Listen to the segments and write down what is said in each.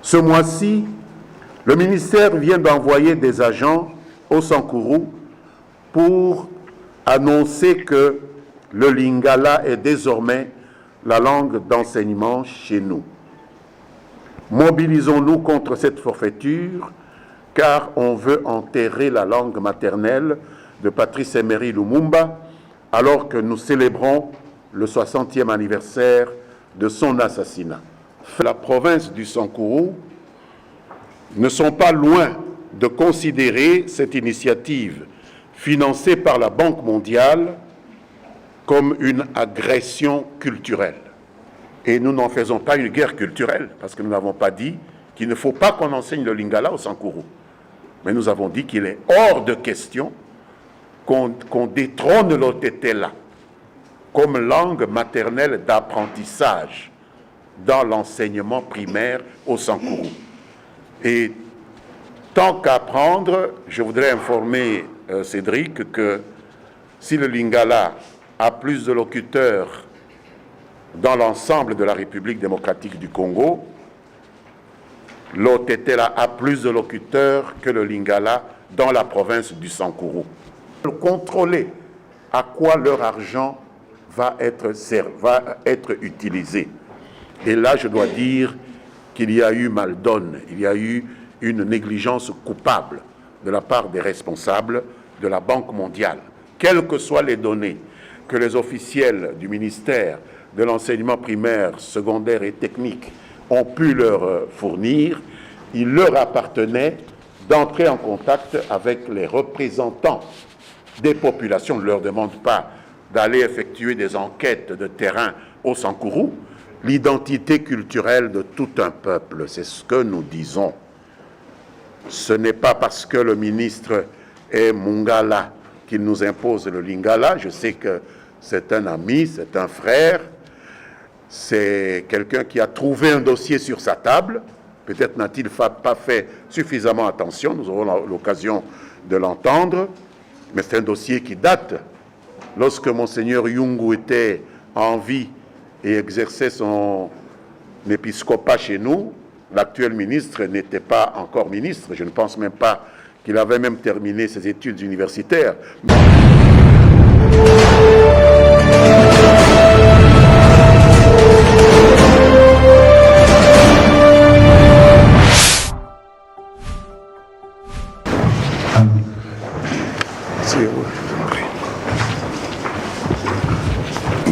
Ce mois-ci, le ministère vient d'envoyer des agents au Sankourou pour annoncer que le lingala est désormais la langue d'enseignement chez nous. Mobilisons-nous contre cette forfaiture, car on veut enterrer la langue maternelle de Patrice Emery Lumumba, alors que nous célébrons le 60e anniversaire de son assassinat. La province du Sankourou ne sont pas loin de considérer cette initiative financée par la Banque mondiale comme une agression culturelle. Et nous n'en faisons pas une guerre culturelle, parce que nous n'avons pas dit qu'il ne faut pas qu'on enseigne le lingala au Sankourou. Mais nous avons dit qu'il est hors de question qu'on détrône l'Otetela comme langue maternelle d'apprentissage dans l'enseignement primaire au Sankourou. Et tant qu'apprendre, je voudrais informer Cédric que si le lingala a plus de locuteurs dans l'ensemble de la République démocratique du Congo, l'Otetela a plus de locuteurs que le lingala dans la province du Sankourou. Contrôler à quoi leur argent va être utilisé. Et là, je dois dire qu'il y a eu mal-donne, il y a eu une négligence coupable de la part des responsables de la Banque mondiale. Quelles que soient les données que les officiels du ministère de l'enseignement primaire, secondaire et technique ont pu leur fournir, il leur appartenait d'entrer en contact avec les représentants des populations. On ne leur demande pas d'aller effectuer des enquêtes de terrain au Sankourou. L'identité culturelle de tout un peuple, c'est ce que nous disons. Ce n'est pas parce que le ministre est Mungala qu'il nous impose le lingala. Je sais que c'est un ami, c'est un frère, c'est quelqu'un qui a trouvé un dossier sur sa table. Peut-être n'a-t-il pas fait suffisamment attention, nous aurons l'occasion de l'entendre, mais c'est un dossier qui date. Lorsque Monseigneur Yungu était en vie et exerçait son épiscopat chez nous, l'actuel ministre n'était pas encore ministre. Je ne pense même pas qu'il avait même terminé ses études universitaires.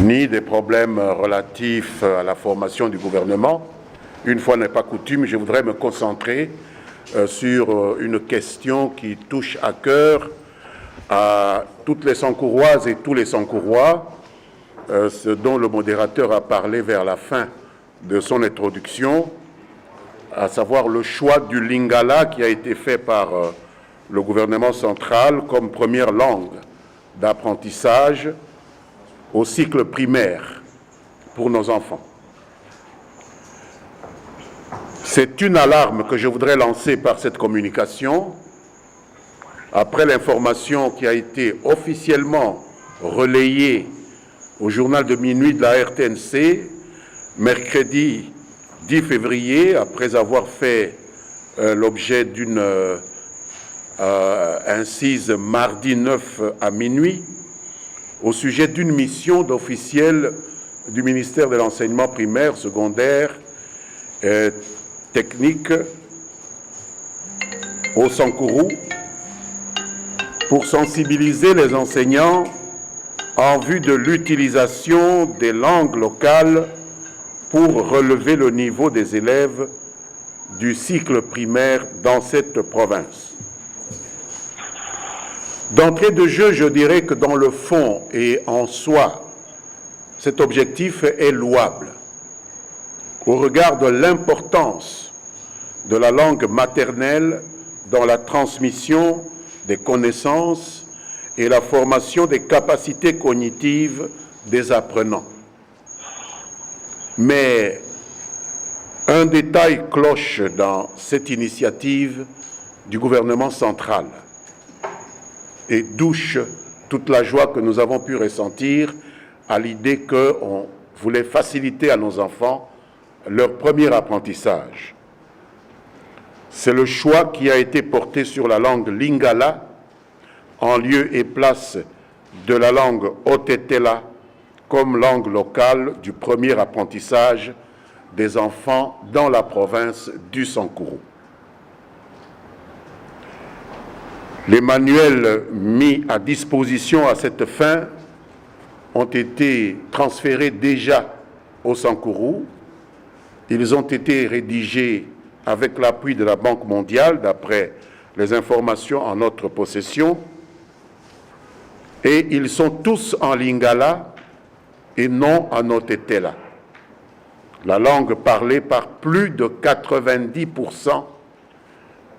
Ni des problèmes relatifs à la formation du gouvernement. Une fois n'est pas coutume, je voudrais me concentrer sur une question qui touche à cœur à toutes les Sankouroises et tous les Sankourois, ce dont le modérateur a parlé vers la fin de son introduction, à savoir le choix du lingala qui a été fait par le gouvernement central comme première langue d'apprentissage au cycle primaire pour nos enfants. C'est une alarme que je voudrais lancer par cette communication, après l'information qui a été officiellement relayée au journal de minuit de la RTNC, mercredi 10 février, après avoir fait l'objet d'une incise mardi 9 à minuit, au sujet d'une mission d'officiels du ministère de l'enseignement primaire, secondaire, technique au Sankourou pour sensibiliser les enseignants en vue de l'utilisation des langues locales pour relever le niveau des élèves du cycle primaire dans cette province. D'entrée de jeu, je dirais que dans le fond et en soi, cet objectif est louable au regard de l'importance de la langue maternelle dans la transmission des connaissances et la formation des capacités cognitives des apprenants. Mais un détail cloche dans cette initiative du gouvernement central et douche toute la joie que nous avons pu ressentir à l'idée qu'on voulait faciliter à nos enfants leur premier apprentissage. C'est le choix qui a été porté sur la langue lingala en lieu et place de la langue otetela comme langue locale du premier apprentissage des enfants dans la province du Sankuru. Les manuels mis à disposition à cette fin ont été transférés déjà au Sankuru. Ils ont été rédigés avec l'appui de la Banque mondiale, d'après les informations en notre possession, et ils sont tous en lingala et non en otetela, la langue parlée par plus de 90%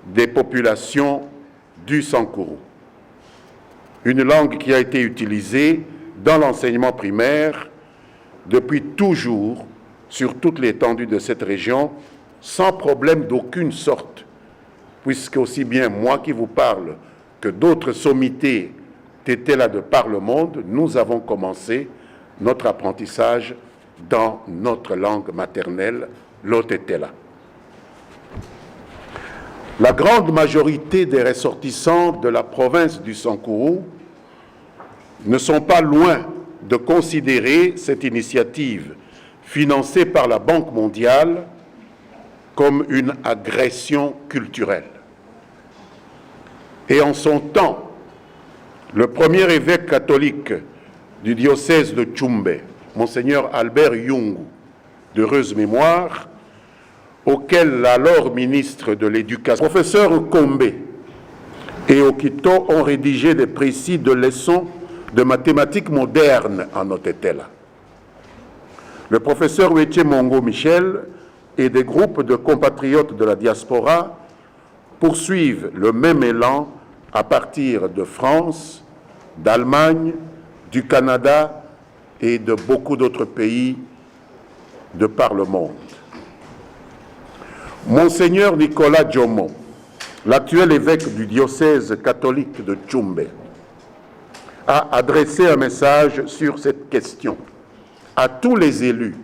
des populations du Sankuru. Une langue qui a été utilisée dans l'enseignement primaire depuis toujours sur toute l'étendue de cette région, sans problème d'aucune sorte, puisque aussi bien moi qui vous parle que d'autres sommités étaient là de par le monde, nous avons commencé notre apprentissage dans notre langue maternelle, l'otetela. La grande majorité des ressortissants de la province du Sankuru ne sont pas loin de considérer cette initiative financée par la Banque mondiale comme une agression culturelle. Et en son temps, le premier évêque catholique du diocèse de Tchumbe, Monseigneur Albert Yungu, d'heureuse mémoire, auquel l'alors ministre de l'Éducation, professeur Kombe et Okito ont rédigé des précis de leçons de mathématiques modernes en otetela. Le professeur Weche Mongo Michel et des groupes de compatriotes de la diaspora poursuivent le même élan à partir de France, d'Allemagne, du Canada et de beaucoup d'autres pays de par le monde. Monseigneur Nicolas Djomo, l'actuel évêque du diocèse catholique de Tchumbe, a adressé un message sur cette question à tous les élus,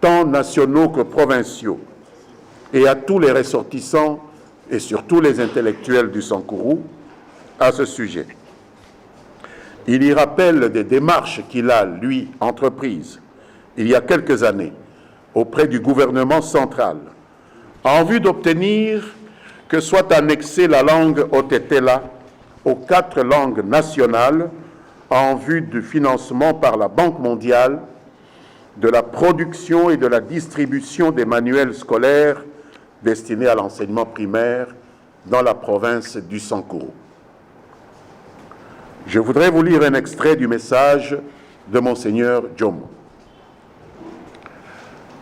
tant nationaux que provinciaux, et à tous les ressortissants et surtout les intellectuels du Sankuru à ce sujet. Il y rappelle des démarches qu'il a, lui, entreprises il y a quelques années auprès du gouvernement central en vue d'obtenir que soit annexée la langue otetela aux 4 langues nationales en vue du financement par la Banque mondiale de la production et de la distribution des manuels scolaires destinés à l'enseignement primaire dans la province du Sankuru. Je voudrais vous lire un extrait du message de Monseigneur Djomo.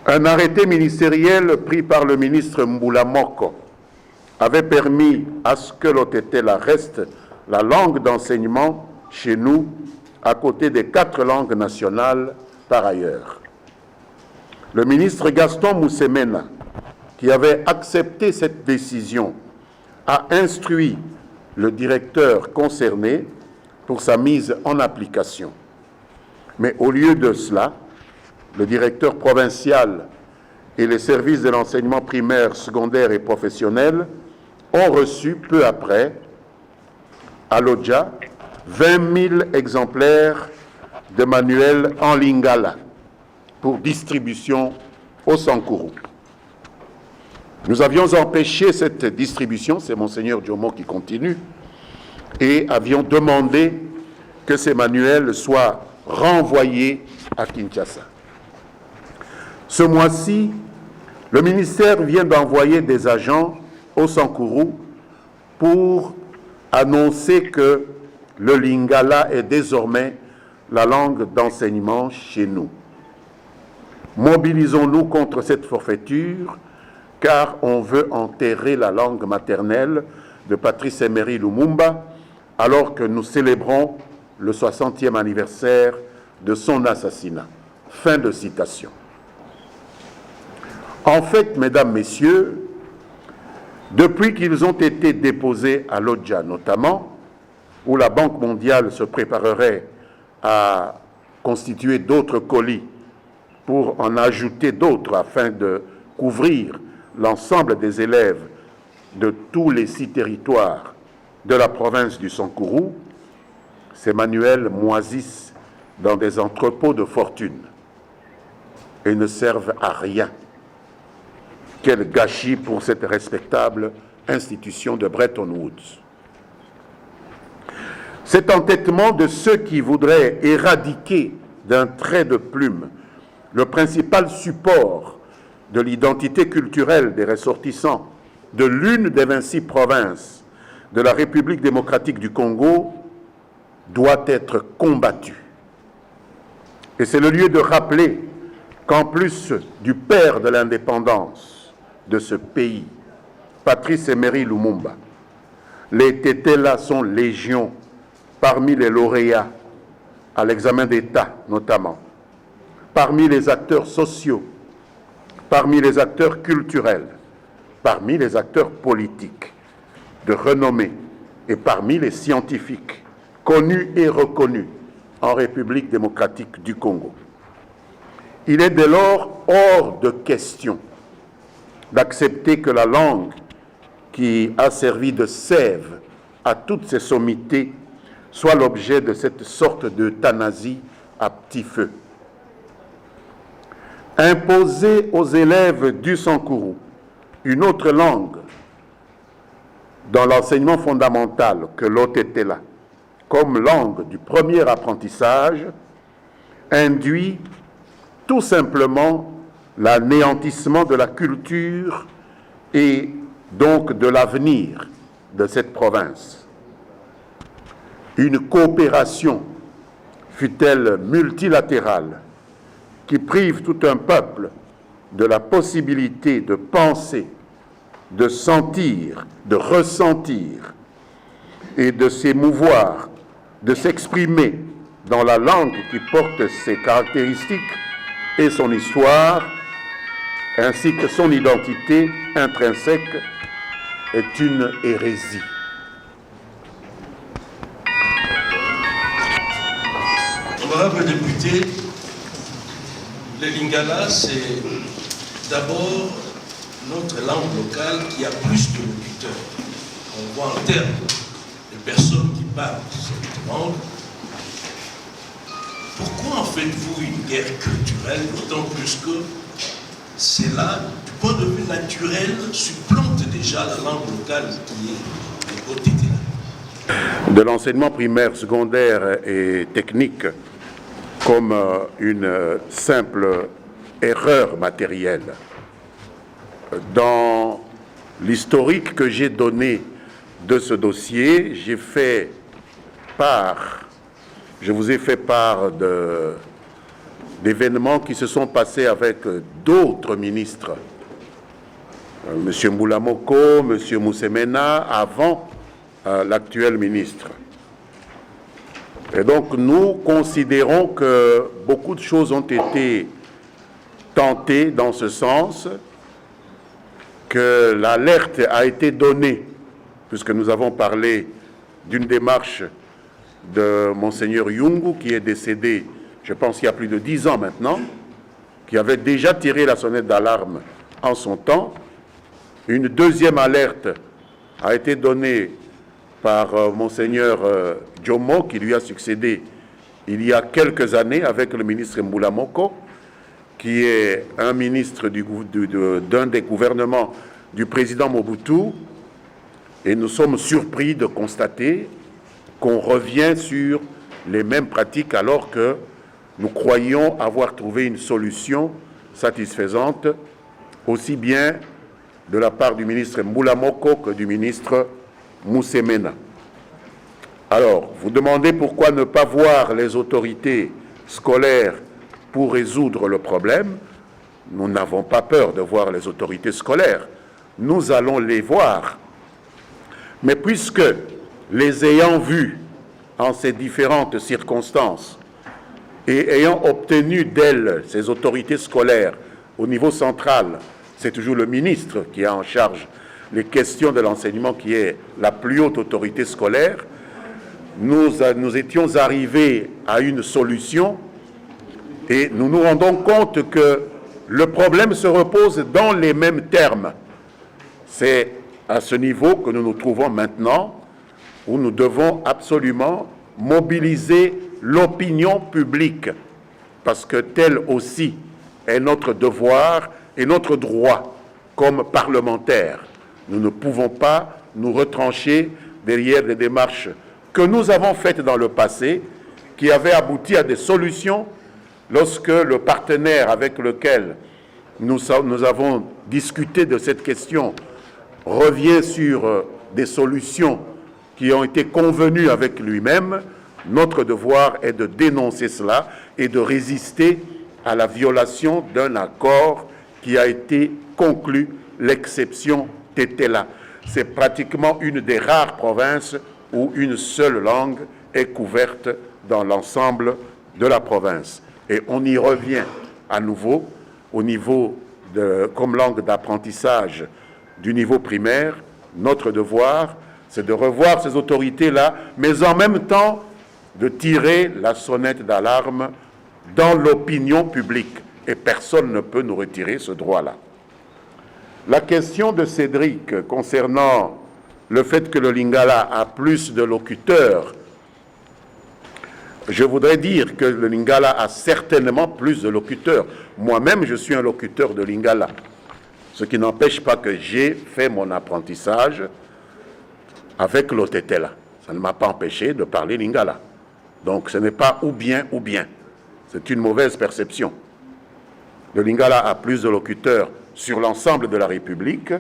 Un arrêté ministériel pris par le ministre Mbula Moko avait permis à ce que l'otetela reste la langue d'enseignement chez nous, à côté des 4 langues nationales par ailleurs. Le ministre Gaston Moussemena, qui avait accepté cette décision, a instruit le directeur concerné pour sa mise en application. Mais au lieu de cela, le directeur provincial et les services de l'enseignement primaire, secondaire et professionnel ont reçu peu après, à Lodja, 20 000 exemplaires de manuels en lingala pour distribution au Sankuru. Nous avions empêché cette distribution, c'est Monseigneur Djomo qui continue, et avions demandé que ces manuels soient renvoyés à Kinshasa. Ce mois-ci, le ministère vient d'envoyer des agents au Sankuru pour annoncer que le lingala est désormais la langue d'enseignement chez nous. Mobilisons-nous contre cette forfaiture, car on veut enterrer la langue maternelle de Patrice Emery Lumumba, alors que nous célébrons le 60e anniversaire de son assassinat. Fin de citation. En fait, mesdames, messieurs, depuis qu'ils ont été déposés à Lodja notamment, où la Banque mondiale se préparerait à constituer d'autres colis pour en ajouter d'autres afin de couvrir l'ensemble des élèves de tous les 6 territoires de la province du Sankourou, ces manuels moisissent dans des entrepôts de fortune et ne servent à rien. Quel gâchis pour cette respectable institution de Bretton Woods. Cet entêtement de ceux qui voudraient éradiquer d'un trait de plume le principal support de l'identité culturelle des ressortissants de l'une des 26 provinces de la République démocratique du Congo doit être combattu. Et c'est le lieu de rappeler qu'en plus du père de l'indépendance de ce pays, Patrice Emery Lumumba, les Tétélas sont légion parmi les lauréats à l'examen d'État notamment, parmi les acteurs sociaux, parmi les acteurs culturels, parmi les acteurs politiques de renommée et parmi les scientifiques connus et reconnus en République démocratique du Congo. Il est dès lors hors de question d'accepter que la langue qui a servi de sève à toutes ces sommités soit l'objet de cette sorte d'euthanasie à petit feu. Imposer aux élèves du Sankourou une autre langue dans l'enseignement fondamental que l'Otetela comme langue du premier apprentissage induit tout simplement l'anéantissement de la culture et donc de l'avenir de cette province. Une coopération, fût-elle multilatérale, qui prive tout un peuple de la possibilité de penser, de sentir, de ressentir et de s'émouvoir, de s'exprimer dans la langue qui porte ses caractéristiques et son histoire, ainsi que son identité intrinsèque, est une hérésie. Honorable député, le lingala, c'est d'abord notre langue locale qui a plus de locuteurs. On voit en termes de personnes qui parlent cette langue. Pourquoi en faites-vous une guerre culturelle, d'autant plus que cela, du point de vue naturel, supplante déjà la langue locale qui est le Otetela? De l'enseignement primaire, secondaire et technique comme une simple erreur matérielle. Dans l'historique que j'ai donné de ce dossier, je vous ai fait part d'événements qui se sont passés avec d'autres ministres, M. Mboulamoko, M. Moussemena, avant l'actuel ministre. Et donc nous considérons que beaucoup de choses ont été tentées dans ce sens, que l'alerte a été donnée, puisque nous avons parlé d'une démarche de Monseigneur Yungu, qui est décédé, je pense, il y a plus de 10 ans maintenant, qui avait déjà tiré la sonnette d'alarme en son temps. Une deuxième alerte a été donnée par Monseigneur Djomo, qui lui a succédé il y a quelques années avec le ministre Mboulamoko, qui est un ministre d'un des gouvernements du président Mobutu. Et nous sommes surpris de constater qu'on revient sur les mêmes pratiques alors que nous croyons avoir trouvé une solution satisfaisante, aussi bien de la part du ministre Mboulamoko que du ministre Moussemena. Alors, vous demandez pourquoi ne pas voir les autorités scolaires pour résoudre le problème. Nous n'avons pas peur de voir les autorités scolaires. Nous allons les voir. Mais puisque les ayant vus en ces différentes circonstances et ayant obtenu d'elles, ces autorités scolaires, au niveau central, c'est toujours le ministre qui a en charge les questions de l'enseignement, qui est la plus haute autorité scolaire, nous étions arrivés à une solution et nous nous rendons compte que le problème se repose dans les mêmes termes. C'est à ce niveau que nous nous trouvons maintenant, où nous devons absolument mobiliser l'opinion publique, parce que tel aussi est notre devoir et notre droit comme parlementaires. Nous ne pouvons pas nous retrancher derrière des démarches que nous avons faites dans le passé, qui avaient abouti à des solutions lorsque le partenaire avec lequel nous avons discuté de cette question revient sur des solutions qui ont été convenues avec lui-même. Notre devoir est de dénoncer cela et de résister à la violation d'un accord qui a été conclu. L'exception était là. C'est pratiquement une des rares provinces où une seule langue est couverte dans l'ensemble de la province. Et on y revient à nouveau au niveau comme langue d'apprentissage du niveau primaire. Notre devoir, c'est de revoir ces autorités-là, mais en même temps de tirer la sonnette d'alarme dans l'opinion publique. Et personne ne peut nous retirer ce droit-là. La question de Cédric concernant le fait que le Lingala a plus de locuteurs, je voudrais dire que le Lingala a certainement plus de locuteurs. Moi-même, je suis un locuteur de Lingala. Ce qui n'empêche pas que j'ai fait mon apprentissage avec l'Otetela. Ça ne m'a pas empêché de parler Lingala. Donc ce n'est pas ou bien ou bien. C'est une mauvaise perception. Le Lingala a plus de locuteurs sur l'ensemble de la République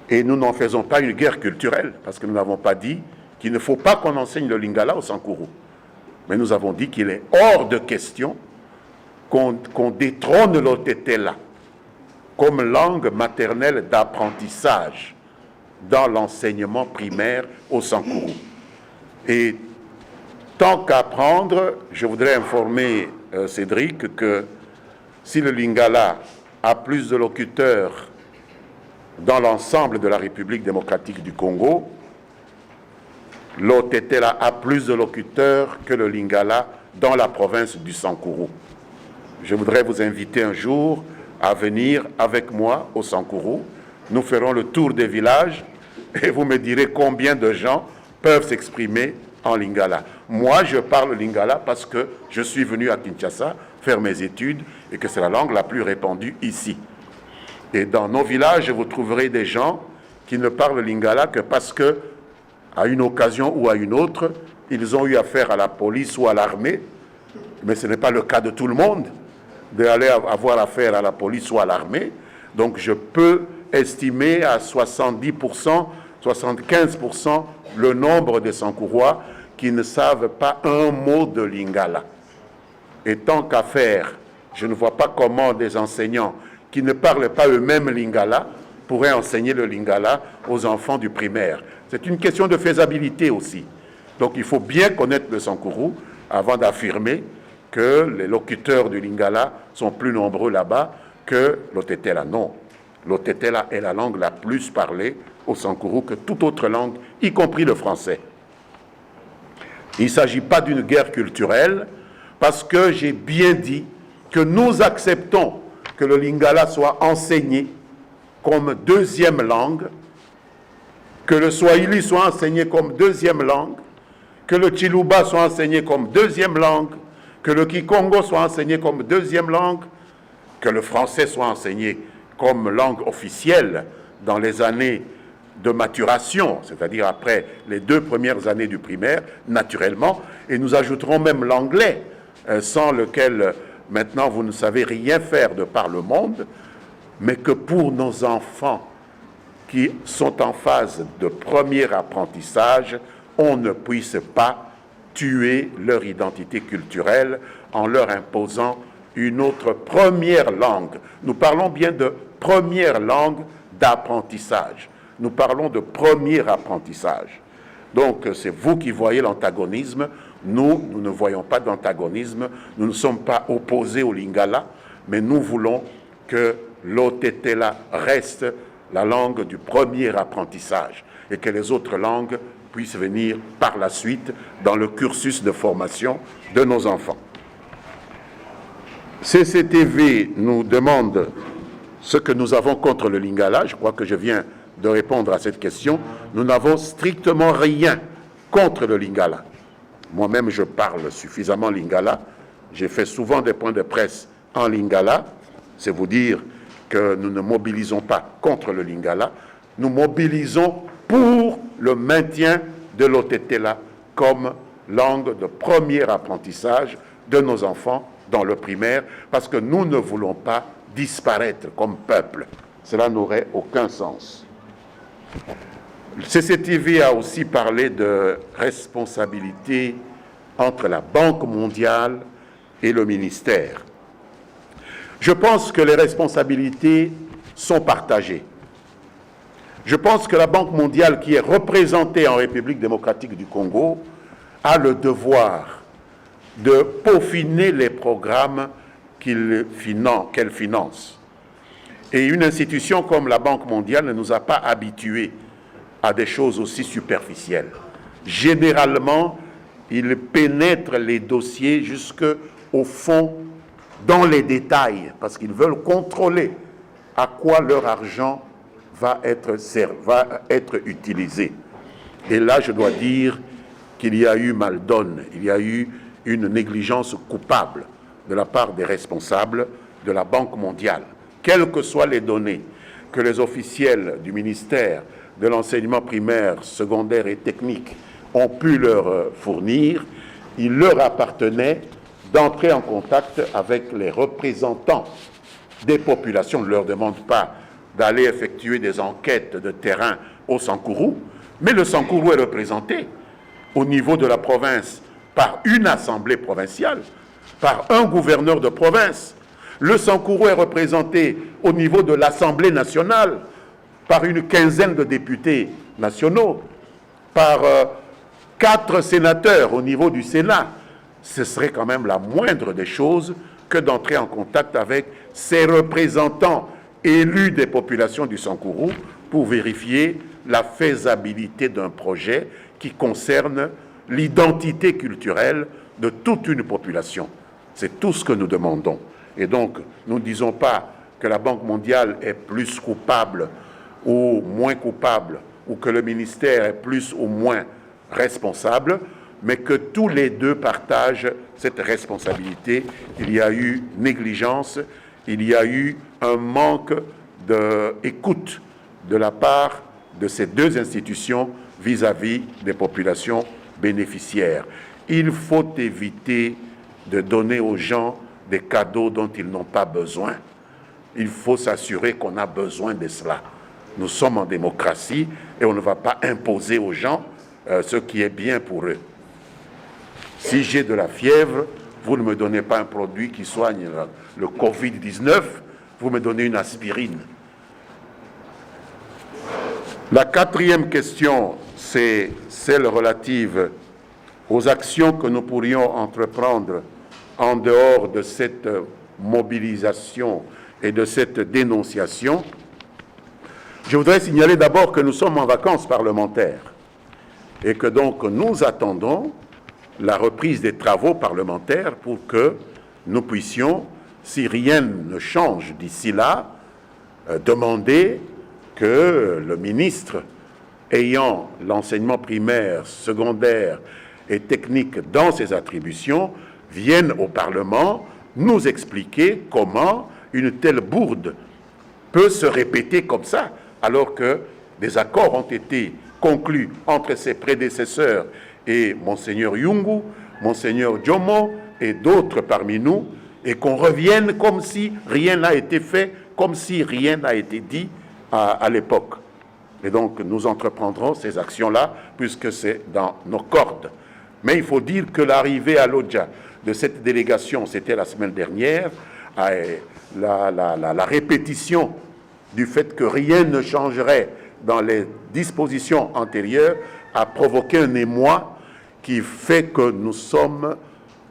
et nous n'en faisons pas une guerre culturelle parce que nous n'avons pas dit qu'il ne faut pas qu'on enseigne le Lingala au Sankourou. Mais nous avons dit qu'il est hors de question qu'on détrône l'Otetela comme langue maternelle d'apprentissage dans l'enseignement primaire au Sankourou. Et tant qu'apprendre, je voudrais informer Cédric que si le Lingala a plus de locuteurs dans l'ensemble de la République démocratique du Congo, l'Otetela a plus de locuteurs que le Lingala dans la province du Sankourou. Je voudrais vous inviter un jour à venir avec moi au Sankourou. Nous ferons le tour des villages et vous me direz combien de gens peuvent s'exprimer en Lingala. Moi, je parle Lingala parce que je suis venu à Kinshasa faire mes études et que c'est la langue la plus répandue ici. Et dans nos villages, vous trouverez des gens qui ne parlent Lingala que parce que, à une occasion ou à une autre, ils ont eu affaire à la police ou à l'armée. Mais ce n'est pas le cas de tout le monde d'aller avoir affaire à la police ou à l'armée. Donc je peux estimer à 70%, 75% le nombre de Sankourois qui ne savent pas un mot de Lingala. Et tant qu'à faire, je ne vois pas comment des enseignants qui ne parlent pas eux-mêmes Lingala pourraient enseigner le Lingala aux enfants du primaire. C'est une question de faisabilité aussi. Donc il faut bien connaître le Sankourou avant d'affirmer que les locuteurs du Lingala sont plus nombreux là-bas que l'Otetela. Non, l'Otetela est la langue la plus parlée au Sankourou que toute autre langue, y compris le français. Il ne s'agit pas d'une guerre culturelle, parce que j'ai bien dit que nous acceptons que le Lingala soit enseigné comme deuxième langue, que le Swahili soit enseigné comme deuxième langue, que le Chiluba soit enseigné comme deuxième langue, que le Kikongo soit enseigné comme deuxième langue, que le français soit enseigné comme langue officielle dans les années de maturation, c'est-à-dire après les 2 premières années du primaire, naturellement, et nous ajouterons même l'anglais, sans lequel maintenant vous ne savez rien faire de par le monde, mais que pour nos enfants qui sont en phase de premier apprentissage, on ne puisse pas tuer leur identité culturelle en leur imposant une autre première langue. Nous parlons bien de première langue d'apprentissage. Nous parlons de premier apprentissage. Donc, c'est vous qui voyez l'antagonisme. Nous ne voyons pas d'antagonisme. Nous ne sommes pas opposés au Lingala, mais nous voulons que l'Otetela reste la langue du premier apprentissage et que les autres langues puissent venir par la suite dans le cursus de formation de nos enfants. CCTV nous demande ce que nous avons contre le Lingala. Je crois que je viens de répondre à cette question. Nous n'avons strictement rien contre le Lingala. Moi-même, je parle suffisamment Lingala. J'ai fait souvent des points de presse en Lingala. C'est vous dire que nous ne mobilisons pas contre le Lingala. Nous mobilisons pour le maintien de l'Otetela comme langue de premier apprentissage de nos enfants dans le primaire, parce que nous ne voulons pas disparaître comme peuple. Cela n'aurait aucun sens. CCTV a aussi parlé de responsabilité entre la Banque mondiale et le ministère. Je pense que les responsabilités sont partagées. Je pense que la Banque mondiale, qui est représentée en République démocratique du Congo, a le devoir de peaufiner les programmes qu'elle finance. Et une institution comme la Banque mondiale ne nous a pas habitués à des choses aussi superficielles. Généralement, ils pénètrent les dossiers jusqu'au fond, dans les détails, parce qu'ils veulent contrôler à quoi leur argent va être utilisé. Et là, je dois dire qu'il y a eu mal donne, il y a eu une négligence coupable de la part des responsables de la Banque mondiale. Quelles que soient les données que les officiels du ministère de l'enseignement primaire, secondaire et technique ont pu leur fournir, il leur appartenait d'entrer en contact avec les représentants des populations. On ne leur demande pas d'aller effectuer des enquêtes de terrain au Sankourou, mais le Sankourou est représenté au niveau de la province par une assemblée provinciale, par un gouverneur de province. Le Sankourou est représenté au niveau de l'Assemblée nationale par une quinzaine de députés nationaux, par 4 sénateurs au niveau du Sénat. Ce serait quand même la moindre des choses que d'entrer en contact avec ces représentants élus des populations du Sankourou pour vérifier la faisabilité d'un projet qui concerne l'identité culturelle de toute une population. C'est tout ce que nous demandons. Et donc, nous ne disons pas que la Banque mondiale est plus coupable ou moins coupable, ou que le ministère est plus ou moins responsable, mais que tous les deux partagent cette responsabilité. Il y a eu négligence, il y a eu un manque d'écoute de la part de ces deux institutions vis-à-vis des populations bénéficiaires. Il faut éviter de donner aux gens des cadeaux dont ils n'ont pas besoin. Il faut s'assurer qu'on a besoin de cela. Nous sommes en démocratie et on ne va pas imposer aux gens ce qui est bien pour eux. Si j'ai de la fièvre, vous ne me donnez pas un produit qui soigne le Covid-19, vous me donnez une aspirine. La quatrième question, c'est celle relative aux actions que nous pourrions entreprendre en dehors de cette mobilisation et de cette dénonciation. Je voudrais signaler d'abord que nous sommes en vacances parlementaires et que donc nous attendons la reprise des travaux parlementaires pour que nous puissions, si rien ne change d'ici là, demander que le ministre ayant l'enseignement primaire, secondaire et technique dans ses attributions vienne au Parlement nous expliquer comment une telle bourde peut se répéter comme ça, alors que des accords ont été conclus entre ses prédécesseurs et Monseigneur Yungu, Monseigneur Jomo et d'autres parmi nous, et qu'on revienne comme si rien n'a été fait, comme si rien n'a été dit à l'époque. Et donc nous entreprendrons ces actions-là, puisque c'est dans nos cordes. Mais il faut dire que l'arrivée à Lodja de cette délégation, c'était la semaine dernière, la répétition du fait que rien ne changerait dans les dispositions antérieures a provoqué un émoi qui fait que nous sommes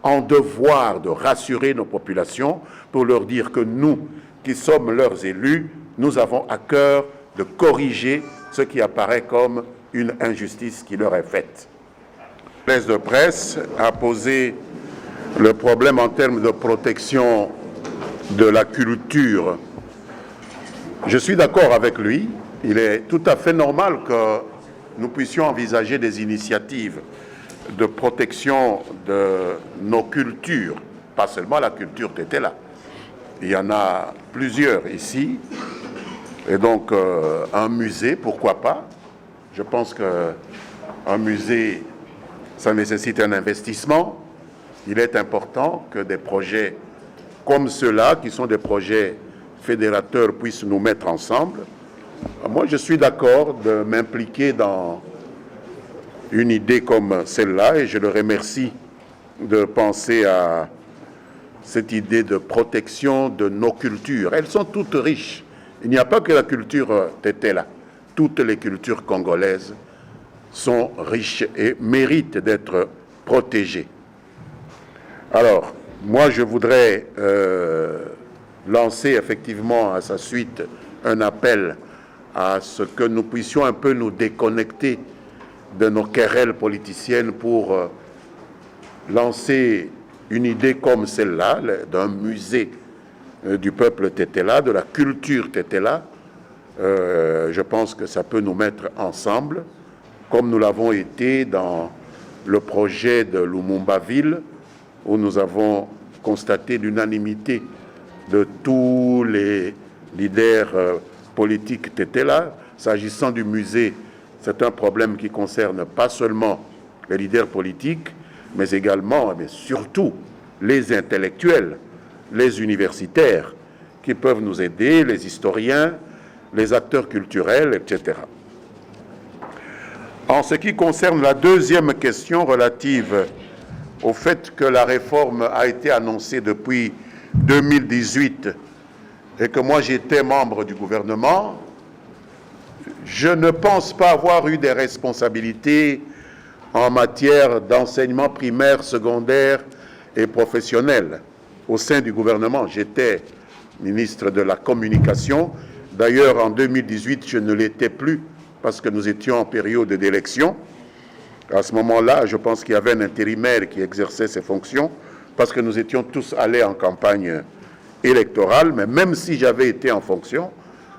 en devoir de rassurer nos populations pour leur dire que nous, qui sommes leurs élus, nous avons à cœur de corriger ce qui apparaît comme une injustice qui leur est faite. La de presse a posé le problème en termes de protection de la culture. Je suis d'accord avec lui il est tout à fait normal que nous puissions envisager des initiatives de protection de nos cultures, pas seulement la culture Tétela. Il y en a plusieurs ici, et donc un musée, pourquoi pas. Je pense qu'un musée, ça nécessite un investissement. Il est important que des projets comme ceux-là, qui sont des projets fédérateurs, puissent nous mettre ensemble. Moi, je suis d'accord de m'impliquer dans une idée comme celle-là, et je le remercie de penser à cette idée de protection de nos cultures. Elles sont toutes riches. Il n'y a pas que la culture Tétela. Toutes les cultures congolaises sont riches et méritent d'être protégées. Alors, moi, je voudrais lancer effectivement à sa suite un appel à ce que nous puissions un peu nous déconnecter de nos querelles politiciennes pour lancer une idée comme celle-là, d'un musée du peuple Tétela, de la culture Tétela. Je pense que ça peut nous mettre ensemble, comme nous l'avons été dans le projet de Lumumba-Ville, où nous avons constaté l'unanimité de tous les leaders politiques Tétela. S'agissant du musée, c'est un problème qui concerne pas seulement les leaders politiques, mais également, mais surtout, les intellectuels, les universitaires, qui peuvent nous aider, les historiens, les acteurs culturels, etc. En ce qui concerne la deuxième question relative au fait que la réforme a été annoncée depuis 2018 et que moi j'étais membre du gouvernement, je ne pense pas avoir eu des responsabilités en matière d'enseignement primaire, secondaire et professionnel au sein du gouvernement. J'étais ministre de la Communication. D'ailleurs, en 2018, je ne l'étais plus parce que nous étions en période d'élection. À ce moment-là, je pense qu'il y avait un intérimaire qui exerçait ses fonctions parce que nous étions tous allés en campagne électorale. Mais même si j'avais été en fonction,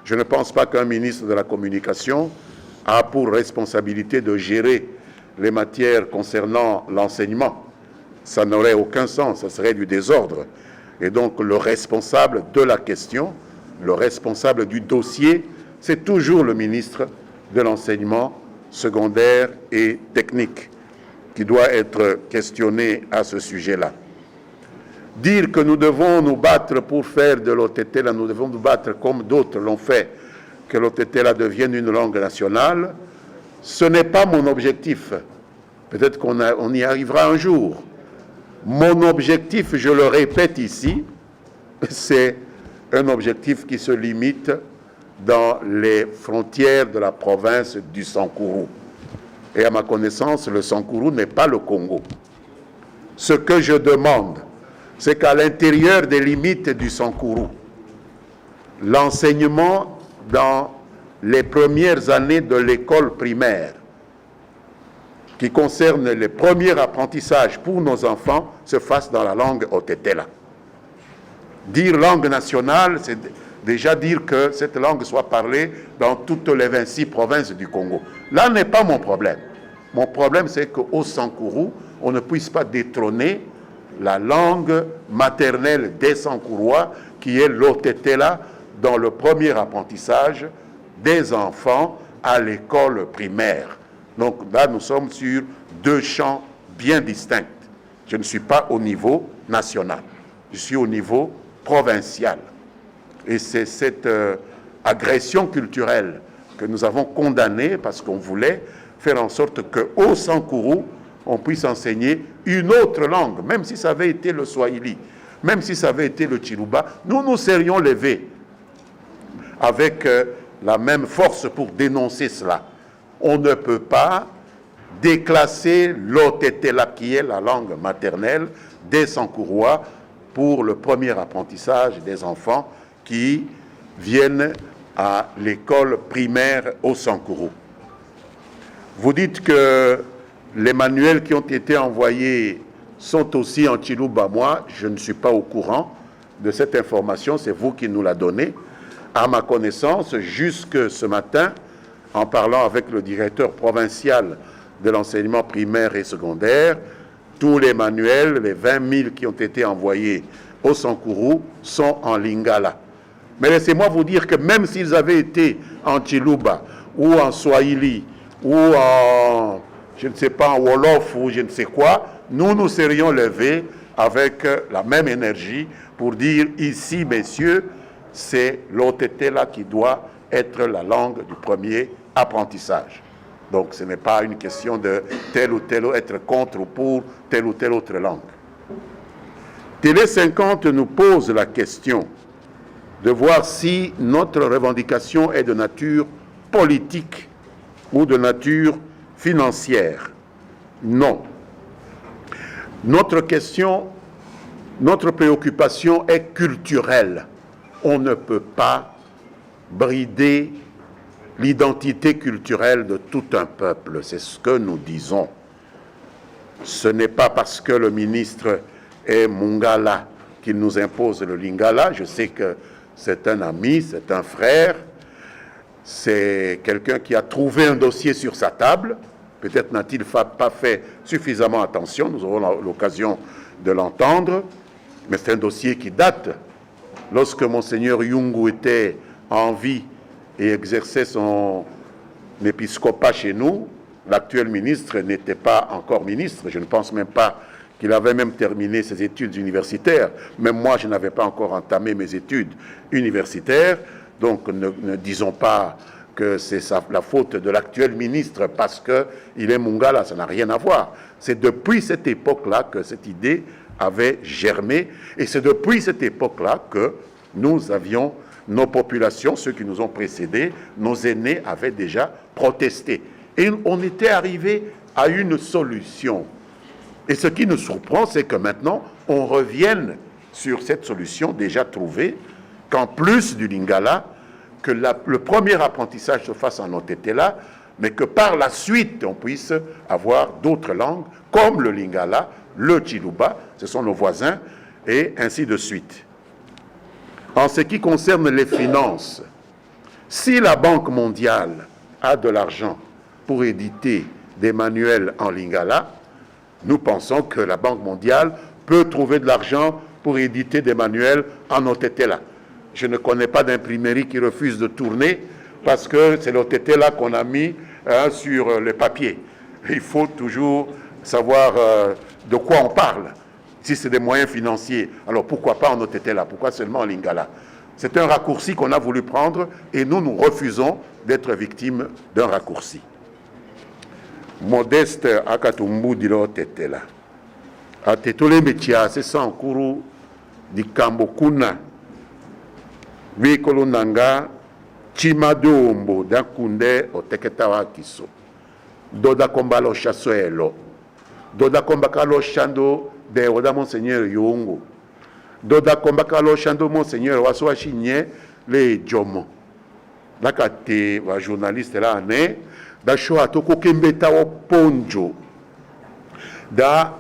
je ne pense pas qu'un ministre de la Communication a pour responsabilité de gérer les matières concernant l'enseignement. Ça n'aurait aucun sens, ça serait du désordre. Et donc le responsable de la question, le responsable du dossier, c'est toujours le ministre de l'enseignement secondaire et technique qui doit être questionné à ce sujet-là. Dire que nous devons nous battre pour faire de l'Otetela, nous devons nous battre comme d'autres l'ont fait, que l'Otetela devienne une langue nationale, ce n'est pas mon objectif. Peut-être qu'on y arrivera un jour. Mon objectif, je le répète ici, c'est un objectif qui se limite dans les frontières de la province du Sankourou. Et à ma connaissance, le Sankourou n'est pas le Congo. Ce que je demande, c'est qu'à l'intérieur des limites du Sankourou, l'enseignement dans les premières années de l'école primaire, qui concerne les premiers apprentissages pour nos enfants, se fasse dans la langue Otetela. Dire langue nationale, c'est déjà dire que cette langue soit parlée dans toutes les 26 provinces du Congo. Là n'est pas mon problème. Mon problème, c'est qu'au Sankourou, on ne puisse pas détrôner la langue maternelle des Sankourois, qui est l'Otetela, dans le premier apprentissage des enfants à l'école primaire. Donc là, nous sommes sur deux champs bien distincts. Je ne suis pas au niveau national, je suis au niveau provincial. Et c'est cette agression culturelle que nous avons condamnée parce qu'on voulait faire en sorte qu'au Sankourou, on puisse enseigner une autre langue, même si ça avait été le Swahili, même si ça avait été le Chiluba, nous serions levés avec la même force pour dénoncer cela. On ne peut pas déclasser l'Otetela, qui est la langue maternelle des Sankourois, pour le premier apprentissage des enfants qui viennent à l'école primaire au Sankourou. Vous dites que les manuels qui ont été envoyés sont aussi en Chiluba. Moi, je ne suis pas au courant de cette information, c'est vous qui nous la donnez. À ma connaissance, jusque ce matin, en parlant avec le directeur provincial de l'enseignement primaire et secondaire, tous les manuels, les 20 000 qui ont été envoyés au Sankourou, sont en lingala. Mais laissez-moi vous dire que même s'ils avaient été en Chiluba, ou en Swahili, ou en, je ne sais pas, en Wolof, ou je ne sais quoi, nous serions levés avec la même énergie pour dire ici, messieurs, c'est l'OTT là qui doit être la langue du premier apprentissage. Donc ce n'est pas une question de tel ou tel être contre ou pour telle ou telle autre langue. Télé 50 nous pose la question de voir si notre revendication est de nature politique ou de nature financière. Non. Notre question, notre préoccupation est culturelle. On ne peut pas brider l'identité culturelle de tout un peuple. C'est ce que nous disons. Ce n'est pas parce que le ministre est Mungala qu'il nous impose le lingala. Je sais que c'est un ami, c'est un frère, c'est quelqu'un qui a trouvé un dossier sur sa table. Peut-être n'a-t-il pas fait suffisamment attention, nous aurons l'occasion de l'entendre, mais c'est un dossier qui date. Lorsque Monseigneur Yungu était en vie et exerçait son épiscopat chez nous, l'actuel ministre n'était pas encore ministre. Je ne pense même pas qu'il avait même terminé ses études universitaires. Même moi, je n'avais pas encore entamé mes études universitaires. Donc, ne disons pas que c'est la faute de l'actuel ministre parce qu'il est Mungala. Ça n'a rien à voir. C'est depuis cette époque-là que cette idée avait germé. Et c'est depuis cette époque-là que nous avions nos populations, ceux qui nous ont précédés, nos aînés avaient déjà protesté. Et on était arrivé à une solution. Et ce qui nous surprend, c'est que maintenant, on revienne sur cette solution déjà trouvée, qu'en plus du lingala, que le premier apprentissage se fasse en OTT là, mais que par la suite, on puisse avoir d'autres langues, comme le lingala, le chiluba, ce sont nos voisins, et ainsi de suite. En ce qui concerne les finances, si la Banque mondiale a de l'argent pour éditer des manuels en lingala, nous pensons que la Banque mondiale peut trouver de l'argent pour éditer des manuels en OTT là. Je ne connais pas d'imprimerie qui refuse de tourner parce que c'est l'OTT là qu'on a mis sur le papier. Il faut toujours savoir de quoi on parle. Si c'est des moyens financiers, alors pourquoi pas en OTT là? Pourquoi seulement en lingala? C'est un raccourci qu'on a voulu prendre et nous refusons d'être victimes d'un raccourci. Modeste akatumbu dilo tetela atetole metia se sankuru di kambokuna wikolo nanga chimadombo dakunde oteketawa kiso doda kombalo chasoelo doda kombakalo chando de oda Monseigneur Yungu doda kombakalo chando Monseigneur waso chinye le jomo lakate wa journaliste là né da show atoko kembeta wo ponjo da